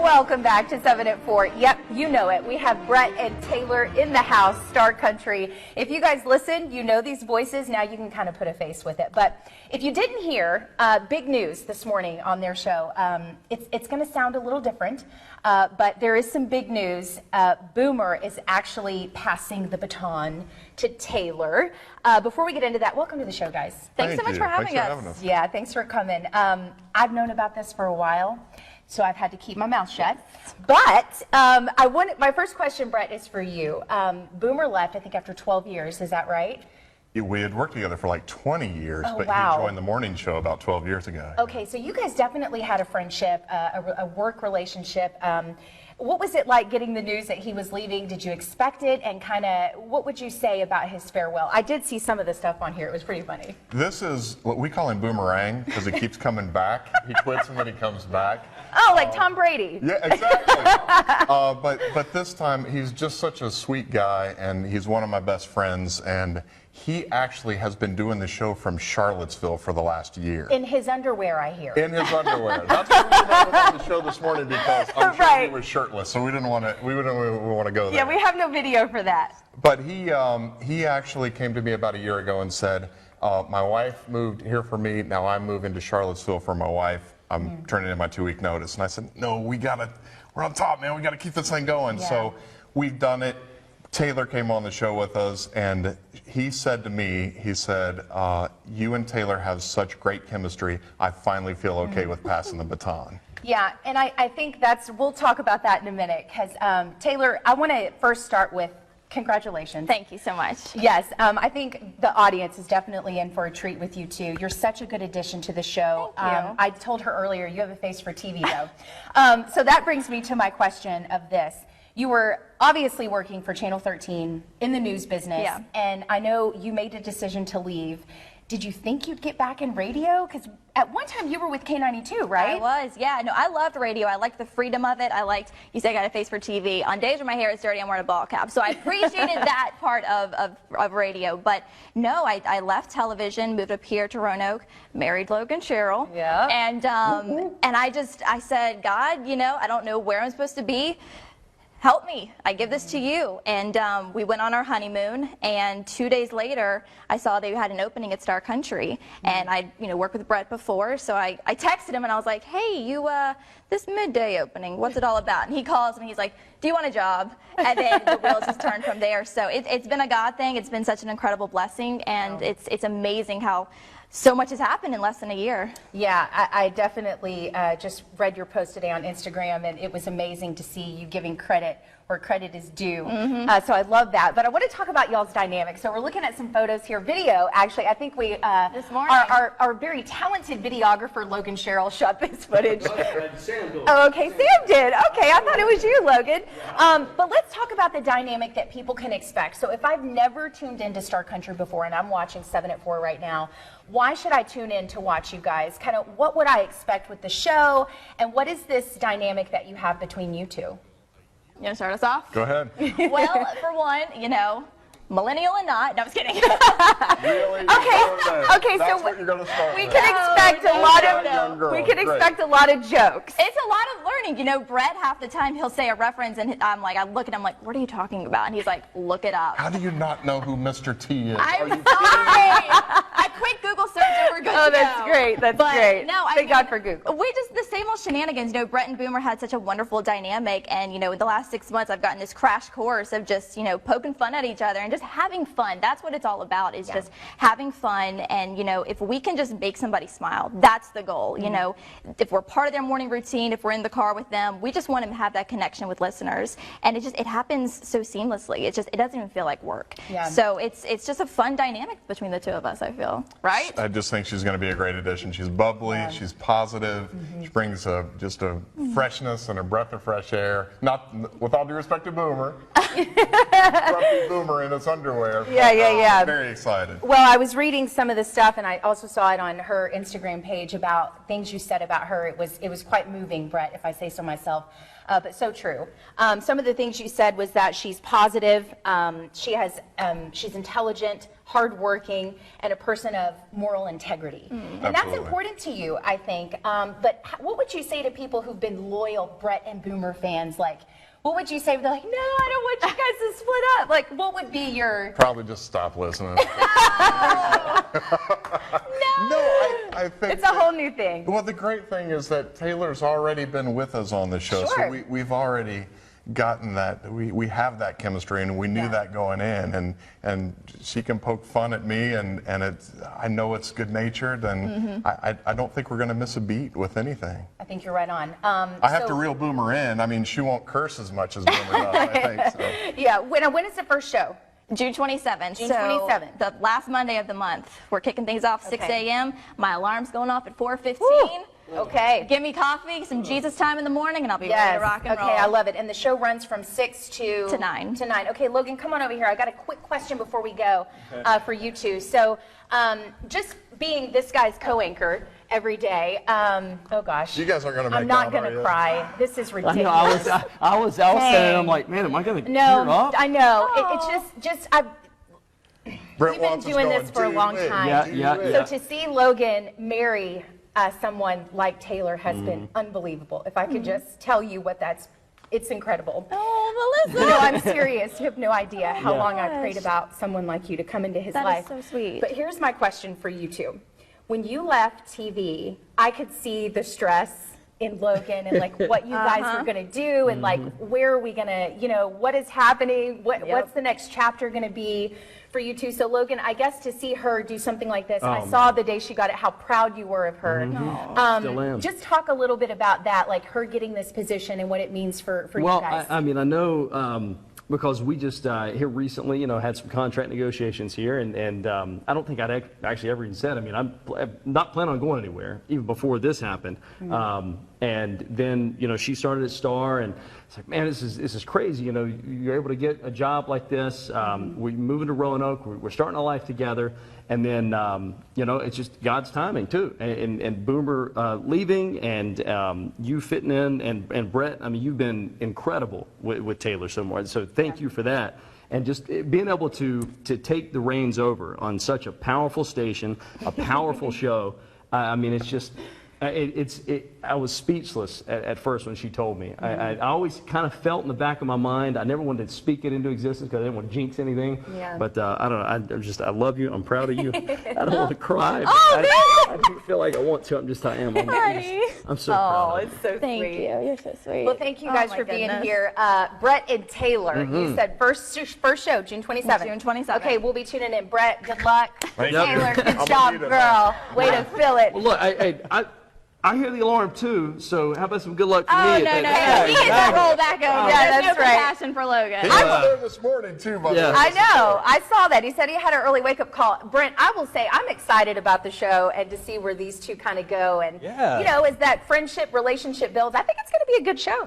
Welcome back to 7 at 4. Yep, you know it. We have Brett and Taylor in the house, Star Country. If you guys listen, you know these voices. Now you can kind of put a face with it. But if you didn't hear, big news this morning on their show. It's going to sound a little different, but there is some big news. Boomer is actually passing the baton to Taylor. Before we get into that, welcome to the show, guys. Thanks so much for having us. Yeah, thanks for coming. I've known about this for a while, so I've had to keep my mouth shut. But my first question, Brett, is for you. Boomer left, I think, after 12 years. Is that right? We had worked together for like 20 years, but wow. He joined the morning show about 12 years ago. Okay, so you guys definitely had a friendship, a work relationship. What was it like getting the news that he was leaving? Did you expect it? And kind of, what would you say about his farewell? I did see some of the stuff on here. It was pretty funny. This is what we call him boomerang because he keeps coming back. He quits and then he comes back. Oh, like Tom Brady. Yeah, exactly. But this time, he's just such a sweet guy, and he's one of my best friends, and he actually has been doing the show from Charlottesville for the last year. In his underwear, I hear. In his underwear. That's why we invited him on the show this morning, because I'm sure he was shirtless, so we didn't want to go there. Yeah, we have no video for that. But he actually came to me about a year ago and said, my wife moved here for me, now I'm moving to Charlottesville for my wife. I'm turning in my 2-week notice. And I said, no, we're on top, man. We got to keep this thing going. Yeah. So we've done it. Taylor came on the show with us, and he said to me, he said, you and Taylor have such great chemistry. I finally feel okay with passing the baton. Yeah, and I think we'll talk about that in a minute, because Taylor, I want to first start with congratulations. Thank you so much. Yes, I think the audience is definitely in for a treat with you too. You're such a good addition to the show. Thank you. I told her earlier, you have a face for TV though. So that brings me to my question of this. You were obviously working for Channel 13 in the news business, and I know you made a decision to leave. Did you think you'd get back in radio? Because at one time you were with K92, right? I was, yeah. No, I loved radio. I liked the freedom of it. You say I got a face for TV. On days when my hair is dirty, I'm wearing a ball cap. So I appreciated that part of radio. But no, I left television, moved up here to Roanoke, married Logan Cheryl. Yeah. And I said, God, I don't know where I'm supposed to be. Help me. I give this to you. And we went on our honeymoon, and 2 days later, I saw they had an opening at Star Country, and I'd worked with Brett before, so I texted him, and I was like, hey, this midday opening, what's it all about? And he calls me, he's like, do you want a job? And then the wheels just turned from there. So it's been a God thing. It's been such an incredible blessing, and it's amazing how so much has happened in less than a year. Yeah, I definitely just read your post today on Instagram, and it was amazing to see you giving credit where credit is due. So I love that. But I want to talk about y'all's dynamic. So we're looking at some photos here. Video, actually, I think we, this morning, our very talented videographer, Logan Cheryl, shot this footage. Sam did. Oh, okay, Sam did. Okay, I thought it was you, Logan. But let's talk about the dynamic that people can expect. So if I've never tuned into Star Country before, and I'm watching 7 at 4 right now, why should I tune in to watch you guys? Kind of what would I expect with the show, and what is this dynamic that you have between you two? You want to start us off? Go ahead. Well, for one, millennial and not. No, I'm just kidding. Really? Okay, That's so what you're gonna start we with. can expect a lot of jokes. It's a lot of learning. Brett, half the time he'll say a reference, and I look at him like, what are you talking about? And he's like, look it up. How do you not know who Mr. T is? I'm sorry. A quick Google search and we're good to go. That's great. That's great. No, Thank God for Google. We just, the same old shenanigans. Brett and Boomer had such a wonderful dynamic, and in the last 6 months I've gotten this crash course of just poking fun at each other and just having fun. That's what it's all about, is just having fun. And if we can just make somebody smile, that's the goal. If we're part of their morning routine, if we're in the car with them, we just want them to have that connection with listeners, and it happens so seamlessly. It doesn't even feel like work. Yeah. So it's just a fun dynamic between the two of us, I feel. Right? I just think she's going to be a great addition. She's bubbly, she's positive, she brings just a freshness and a breath of fresh air. Not with all due respect to Boomer, grumpy boomer in his underwear. Yeah. I'm very excited. Well, I was reading some of the stuff, and I also saw it on her Instagram page about things you said about her. It was quite moving, Brett, if I say so myself, but so true. Some of the things you said was that she's positive, she's intelligent, hardworking, and a person of moral integrity. And that's Absolutely. important to you, I think. But what would you say to people who've been loyal Brett and Boomer fans? Like, what would you say? They're like, no, I don't want you guys to split up. Like, what would be your... Probably just stop listening. No, I think It's a whole new thing. Well, the great thing is that Taylor's already been with us on the show, Sure. so we've already gotten that. We have that chemistry, and we knew that going in. And she can poke fun at me, and I know it's good natured, and I don't think we're going to miss a beat with anything. I think you're right on. I have to reel Boomer in. I mean, she won't curse as much as Boomer does, I think. So. Yeah. When is the first show? June 27th. June so 27th. the last Monday of the month. We're kicking things off 6 Okay. a.m. My alarm's going off at 4:15. Okay. Give me coffee, some Jesus time in the morning, and I'll be ready to rock and roll. Okay, I love it. And the show runs from 6 to 9. To 9. Okay, Logan, come on over here. I got a quick question before we go for you two. So, just being this guy's co-anchor every day. Oh gosh. You guys aren't going to make I'm not out, going are to you? cry. This is I ridiculous. know. I was saying, I'm like, man, am I going to tear No, up? I know. It's just I've Brett we've been wants us doing going, this for a "Do long it, time. do Yeah. it." So to see Logan marry someone like Taylor has been unbelievable. If I could just tell you what it's incredible. Oh, Melissa. No, I'm serious. You have no idea how Yeah. long I've prayed about someone like you to come into his That is life. so sweet. But here's my question for you two. When you left TV, I could see the stress in Logan and like what you guys were going to do and like where are we going to, what is happening? What's the next chapter going to be for you two? So Logan, I guess to see her do something like this, and I saw the day she got it, how proud you were of her. Still am. Just talk a little bit about that, like her getting this position and what it means for you Well, guys. I mean, I know because we just here recently, had some contract negotiations here, and I don't think I'd actually ever even said. I mean, I'm not planning on going anywhere even before this happened. And then she started at Star, and it's like, man, this is crazy. You're able to get a job like this. We moving to Roanoke. We're starting a life together. And then, it's just God's timing too. And Boomer leaving and you fitting in and Brett, I mean, you've been incredible with Taylor so much. So thank you for that. And just being able to take the reins over on such a powerful station, a powerful show. I mean, it's just, I was speechless at first when she told me. I always kind of felt in the back of my mind. I never wanted to speak it into existence because I didn't want to jinx anything. Yeah. But I don't know. I love you. I'm proud of you. I don't want to cry. Oh, I do feel like I want to. I am. I'm so proud. It's so Thank sweet. you. You're so sweet. Well, thank you Oh, guys my for being goodness. here. Brett and Taylor, you said first show, June 27th. June 27th. Okay, we'll be tuning in. Brett, good luck. Thank you. Taylor, good I'm gonna job, need it. girl. Way to fill it. Well, look, I hear the alarm too. So how about some good luck for Oh, me? no. at that? He gets to roll back over. Yeah, There's that's no right. compassion for Logan. He was there this morning, too, by the Yeah. way. I know. I saw that. He said he had an early wake-up call. Brent, I will say I'm excited about the show and to see where these two kind of go. And, Yeah. as that friendship, relationship builds, I think it's going to be a good show.